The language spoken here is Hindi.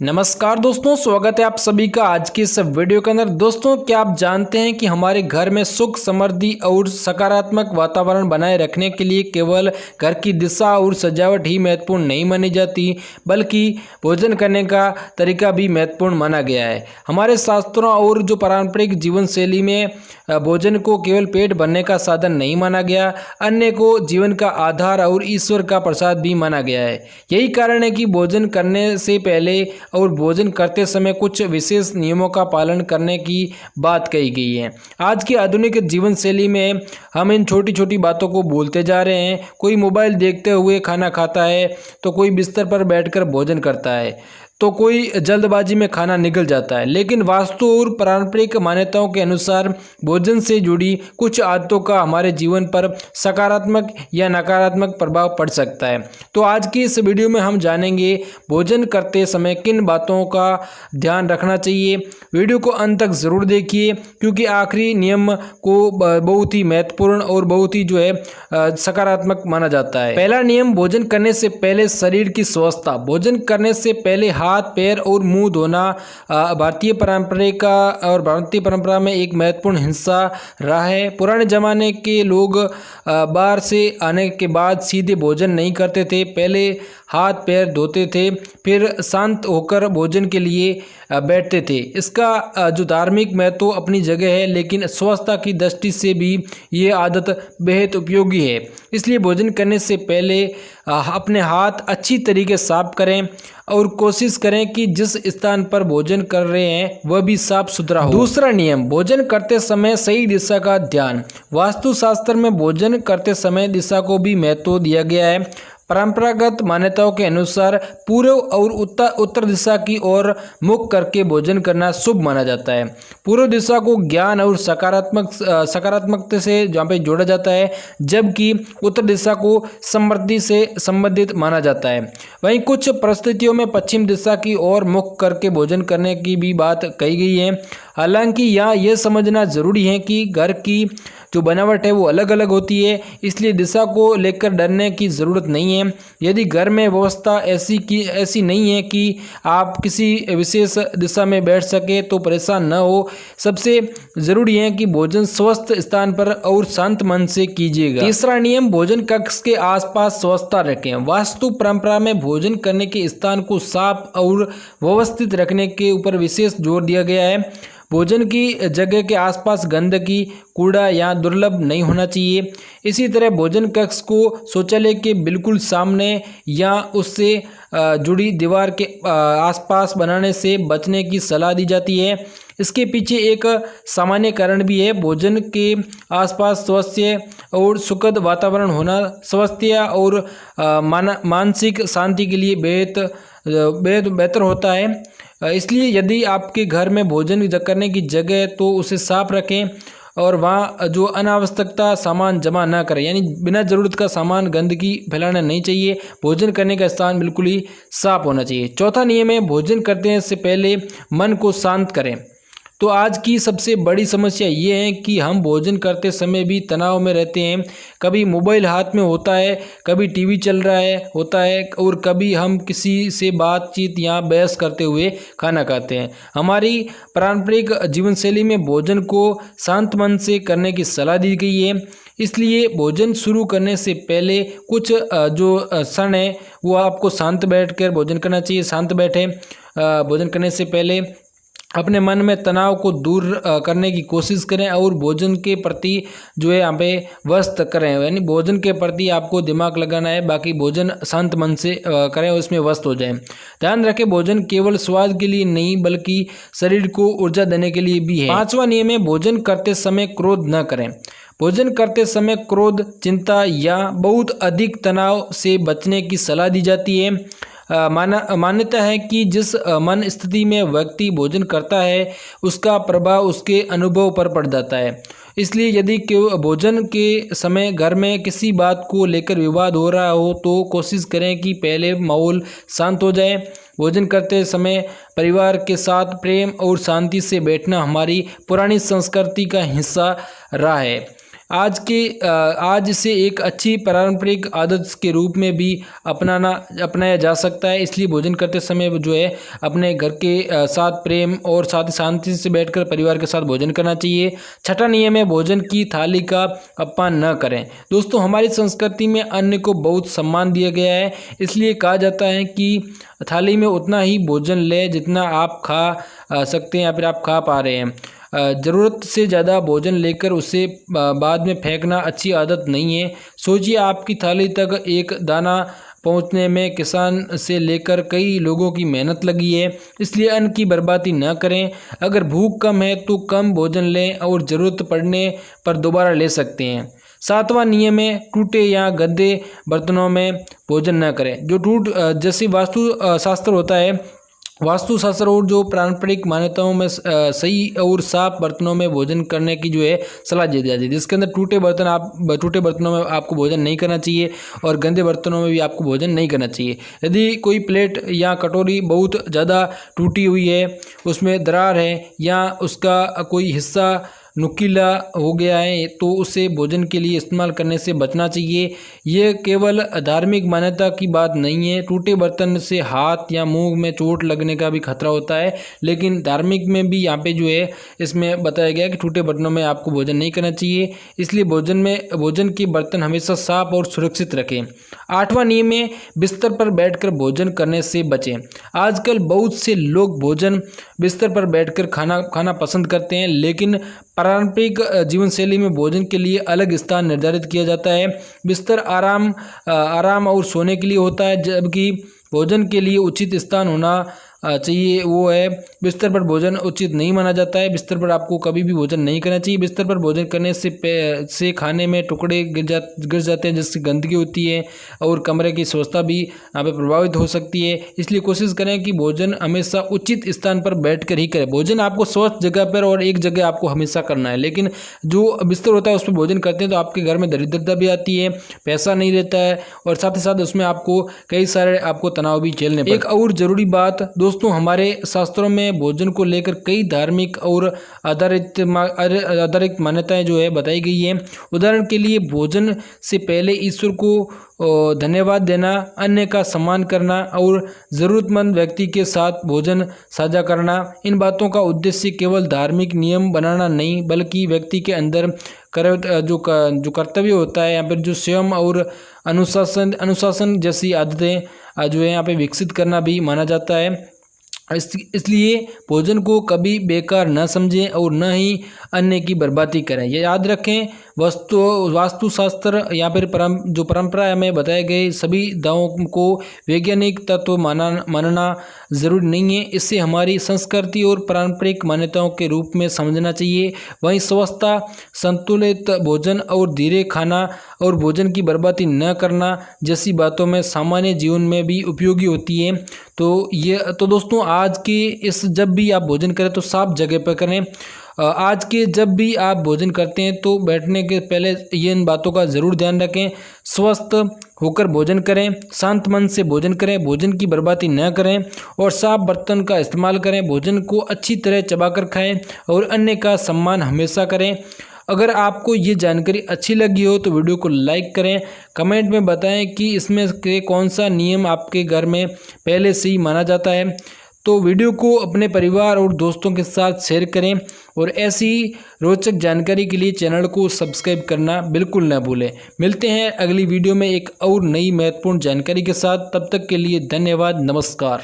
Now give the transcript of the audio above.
नमस्कार दोस्तों, स्वागत है आप सभी का आज की इस वीडियो के अंदर। दोस्तों, क्या आप जानते हैं कि हमारे घर में सुख, समृद्धि और सकारात्मक वातावरण बनाए रखने के लिए केवल घर की दिशा और सजावट ही महत्वपूर्ण नहीं मानी जाती, बल्कि भोजन करने का तरीका भी महत्वपूर्ण माना गया है। हमारे शास्त्रों और जो पारंपरिक जीवन शैली में भोजन को केवल पेट भरने का साधन नहीं माना गया, अन्य को जीवन का आधार और ईश्वर का प्रसाद भी माना गया है। यही कारण है कि भोजन करने से पहले और भोजन करते समय कुछ विशेष नियमों का पालन करने की बात कही गई है। आज की आधुनिक जीवन शैली में हम इन छोटी छोटी बातों को भूलते जा रहे हैं। कोई मोबाइल देखते हुए खाना खाता है, तो कोई बिस्तर पर बैठकर भोजन करता है, तो कोई जल्दबाजी में खाना निगल जाता है। लेकिन वास्तु और पारंपरिक मान्यताओं के अनुसार भोजन से जुड़ी कुछ आदतों का हमारे जीवन पर सकारात्मक या नकारात्मक प्रभाव पड़ सकता है। तो आज की इस वीडियो में हम जानेंगे भोजन करते समय किन बातों का ध्यान रखना चाहिए। वीडियो को अंत तक ज़रूर देखिए, क्योंकि आखिरी नियम को बहुत ही महत्वपूर्ण और बहुत ही सकारात्मक माना जाता है। पहला नियम, भोजन करने से पहले शरीर की स्वच्छता। भोजन करने से पहले हाथ, पैर और मुंह धोना भारतीय परंपरा में एक महत्वपूर्ण हिस्सा रहा है। पुराने जमाने के लोग बाहर से आने के बाद सीधे भोजन नहीं करते थे, पहले हाथ पैर धोते थे, फिर शांत होकर भोजन के लिए बैठते थे। इसका जो धार्मिक महत्व अपनी जगह है, लेकिन स्वच्छता की दृष्टि से भी ये आदत बेहद उपयोगी है। इसलिए भोजन करने से पहले अपने हाथ अच्छी तरीके साफ करें और कोशिश करें कि जिस स्थान पर भोजन कर रहे हैं वह भी साफ सुथरा हो। दूसरा नियम, भोजन करते समय सही दिशा का ध्यान। वास्तुशास्त्र में भोजन करते समय दिशा को भी महत्व दिया गया है। परंपरागत मान्यताओं के अनुसार पूर्व और उत्तर दिशा की ओर मुख करके भोजन करना शुभ माना जाता है। पूर्व दिशा को ज्ञान और सकारात्मकता से जहाँ पे जोड़ा जाता है, जबकि उत्तर दिशा को समृद्धि से संबंधित माना जाता है। वहीं कुछ परिस्थितियों में पश्चिम दिशा की ओर मुख करके भोजन करने की भी बात कही गई है। हालांकि यहाँ यह समझना जरूरी है कि घर की जो बनावट है वो अलग अलग होती है, इसलिए दिशा को लेकर डरने की ज़रूरत नहीं है। यदि घर में व्यवस्था ऐसी नहीं है कि आप किसी विशेष दिशा में बैठ सके तो परेशान न हो। सबसे ज़रूरी है कि भोजन स्वस्थ स्थान पर और शांत मन से कीजिएगा। तीसरा नियम, भोजन कक्ष के आसपास स्वच्छता रखें। वास्तु परंपरा में भोजन करने के स्थान को साफ और व्यवस्थित रखने के ऊपर विशेष जोर दिया गया है। भोजन की जगह के आसपास गंदगी, कूड़ा या दुर्लभ नहीं होना चाहिए। इसी तरह भोजन कक्ष को शौचालय के बिल्कुल सामने या उससे जुड़ी दीवार के आसपास बनाने से बचने की सलाह दी जाती है। इसके पीछे एक सामान्य कारण भी है। भोजन के आसपास स्वच्छ और सुखद वातावरण होना स्वास्थ्य और मानसिक शांति के लिए बेहद बेहतर होता है। इसलिए यदि आपके घर में भोजन करने की जगह है तो उसे साफ रखें और वहाँ जो अनावश्यकता सामान जमा ना करें, यानी बिना ज़रूरत का सामान गंदगी फैलाना नहीं चाहिए। भोजन करने का स्थान बिल्कुल ही साफ होना चाहिए। चौथा नियम है, भोजन करने से पहले मन को शांत करें। तो आज की सबसे बड़ी समस्या ये है कि हम भोजन करते समय भी तनाव में रहते हैं। कभी मोबाइल हाथ में होता है, कभी टीवी चल रहा होता है और कभी हम किसी से बातचीत या बहस करते हुए खाना खाते हैं। हमारी पारंपरिक जीवन शैली में भोजन को शांत मन से करने की सलाह दी गई है। इसलिए भोजन शुरू करने से पहले कुछ जो क्षण है वो आपको शांत बैठकर भोजन करना चाहिए। शांत बैठे भोजन करने से पहले अपने मन में तनाव को दूर करने की कोशिश करें और भोजन के प्रति जो है यहाँ पे व्यस्त करें, यानी भोजन के प्रति आपको दिमाग लगाना है, बाकी भोजन शांत मन से करें और उसमें व्यस्त हो जाएं। ध्यान रखें, भोजन केवल स्वाद के लिए नहीं बल्कि शरीर को ऊर्जा देने के लिए भी है। पांचवा नियम है, भोजन करते समय क्रोध न करें। भोजन करते समय क्रोध, चिंता या बहुत अधिक तनाव से बचने की सलाह दी जाती है। मान्यता है कि जिस मन स्थिति में व्यक्ति भोजन करता है उसका प्रभाव उसके अनुभव पर पड़ जाता है। इसलिए यदि भोजन के समय घर में किसी बात को लेकर विवाद हो रहा हो तो कोशिश करें कि पहले माहौल शांत हो जाए। भोजन करते समय परिवार के साथ प्रेम और शांति से बैठना हमारी पुरानी संस्कृति का हिस्सा रहा है। आज इसे एक अच्छी पारंपरिक आदत के रूप में भी अपनाया जा सकता है। इसलिए भोजन करते समय जो है अपने घर के साथ प्रेम और साथ ही शांति से बैठकर परिवार के साथ भोजन करना चाहिए। छठा नियम है भोजन की थाली का अपमान न करें। दोस्तों, हमारी संस्कृति में अन्न को बहुत सम्मान दिया गया है। इसलिए कहा जाता है कि थाली में उतना ही भोजन लें जितना आप खा सकते हैं या फिर आप खा पा रहे हैं। ज़रूरत से ज़्यादा भोजन लेकर उसे बाद में फेंकना अच्छी आदत नहीं है। सोचिए, आपकी थाली तक एक दाना पहुंचने में किसान से लेकर कई लोगों की मेहनत लगी है। इसलिए अन्न की बर्बादी न करें। अगर भूख कम है तो कम भोजन लें और ज़रूरत पड़ने पर दोबारा ले सकते हैं। सातवां नियम है टूटे या गंदे बर्तनों में भोजन न करें। जैसे वास्तुशास्त्र होता है, वास्तुशास्त्र और जो पारंपरिक मान्यताओं में सही और साफ बर्तनों में भोजन करने की जो है सलाह दी जाती है, जिसके अंदर टूटे बर्तनों में आपको भोजन नहीं करना चाहिए और गंदे बर्तनों में भी आपको भोजन नहीं करना चाहिए। यदि कोई प्लेट या कटोरी बहुत ज़्यादा टूटी हुई है, उसमें दरार है या उसका कोई हिस्सा नुकीला हो गया है, तो उसे भोजन के लिए इस्तेमाल करने से बचना चाहिए। यह केवल धार्मिक मान्यता की बात नहीं है। टूटे बर्तन से हाथ या मुंह में चोट लगने का भी खतरा होता है, लेकिन धार्मिक में भी यहाँ पे जो है इसमें बताया गया है कि टूटे बर्तनों में आपको भोजन नहीं करना चाहिए। इसलिए भोजन के बर्तन हमेशा साफ और सुरक्षित रखें। आठवां नियम है बिस्तर पर बैठकर भोजन करने से बचें। आजकल बहुत से लोग भोजन बिस्तर पर बैठकर खाना पसंद करते हैं, लेकिन पारंपरिक जीवन शैली में भोजन के लिए अलग स्थान निर्धारित किया जाता है। बिस्तर आराम और सोने के लिए होता है, जबकि भोजन के लिए उचित स्थान होना चाहिए वो है बिस्तर पर भोजन उचित नहीं माना जाता है। बिस्तर पर आपको कभी भी भोजन नहीं करना चाहिए। बिस्तर पर भोजन करने से खाने में टुकड़े गिर जाते हैं, जिससे गंदगी होती है और कमरे की स्वच्छता भी यहाँ पे प्रभावित हो सकती है। इसलिए कोशिश करें कि भोजन हमेशा उचित स्थान पर बैठकर ही करें। भोजन आपको स्वच्छ जगह पर और एक जगह आपको हमेशा करना है, लेकिन जो बिस्तर होता है उस पर भोजन करते हैं तो आपके घर में दरिद्रता भी आती है, पैसा नहीं रहता है और साथ ही साथ उसमें आपको कई सारे तनाव भी झेलने पड़ते हैं। एक और ज़रूरी बात दोस्तों, हमारे शास्त्रों में भोजन को लेकर कई धार्मिक और आधारित मान्यताएं जो है बताई गई है। उदाहरण के लिए भोजन से पहले ईश्वर को धन्यवाद देना, अन्य का सम्मान करना और ज़रूरतमंद व्यक्ति के साथ भोजन साझा करना। इन बातों का उद्देश्य केवल धार्मिक नियम बनाना नहीं, बल्कि व्यक्ति के अंदर जो कर्तव्य होता है या फिर जो स्वयं और अनुशासन जैसी आदतें जो है यहाँ पे विकसित करना भी माना जाता है। इसलिए भोजन को कभी बेकार न समझें और न ही अन्य की बर्बादी करें। ये याद रखें, वास्तुशास्त्र या फिर जो परंपरा में बताए गए सभी दावों को वैज्ञानिक तत्व मानना ज़रूरी नहीं है। इससे हमारी संस्कृति और पारंपरिक मान्यताओं के रूप में समझना चाहिए। वहीं स्वच्छता, संतुलित भोजन और धीरे खाना और भोजन की बर्बादी न करना जैसी बातों में सामान्य जीवन में भी उपयोगी होती है। तो दोस्तों, जब भी आप भोजन करें तो साफ जगह पर करें। जब भी आप भोजन करते हैं तो बैठने के पहले ये इन बातों का ज़रूर ध्यान रखें। स्वस्थ होकर भोजन करें, शांत मन से भोजन करें, भोजन की बर्बादी न करें और साफ बर्तन का इस्तेमाल करें। भोजन को अच्छी तरह चबाकर खाएं और अन्य का सम्मान हमेशा करें। अगर आपको ये जानकारी अच्छी लगी हो तो वीडियो को लाइक करें, कमेंट में बताएं कि इसमें से कौन सा नियम आपके घर में पहले से ही माना जाता है। तो वीडियो को अपने परिवार और दोस्तों के साथ शेयर करें और ऐसी ही रोचक जानकारी के लिए चैनल को सब्सक्राइब करना बिल्कुल न भूलें। मिलते हैं अगली वीडियो में एक और नई महत्वपूर्ण जानकारी के साथ। तब तक के लिए धन्यवाद, नमस्कार।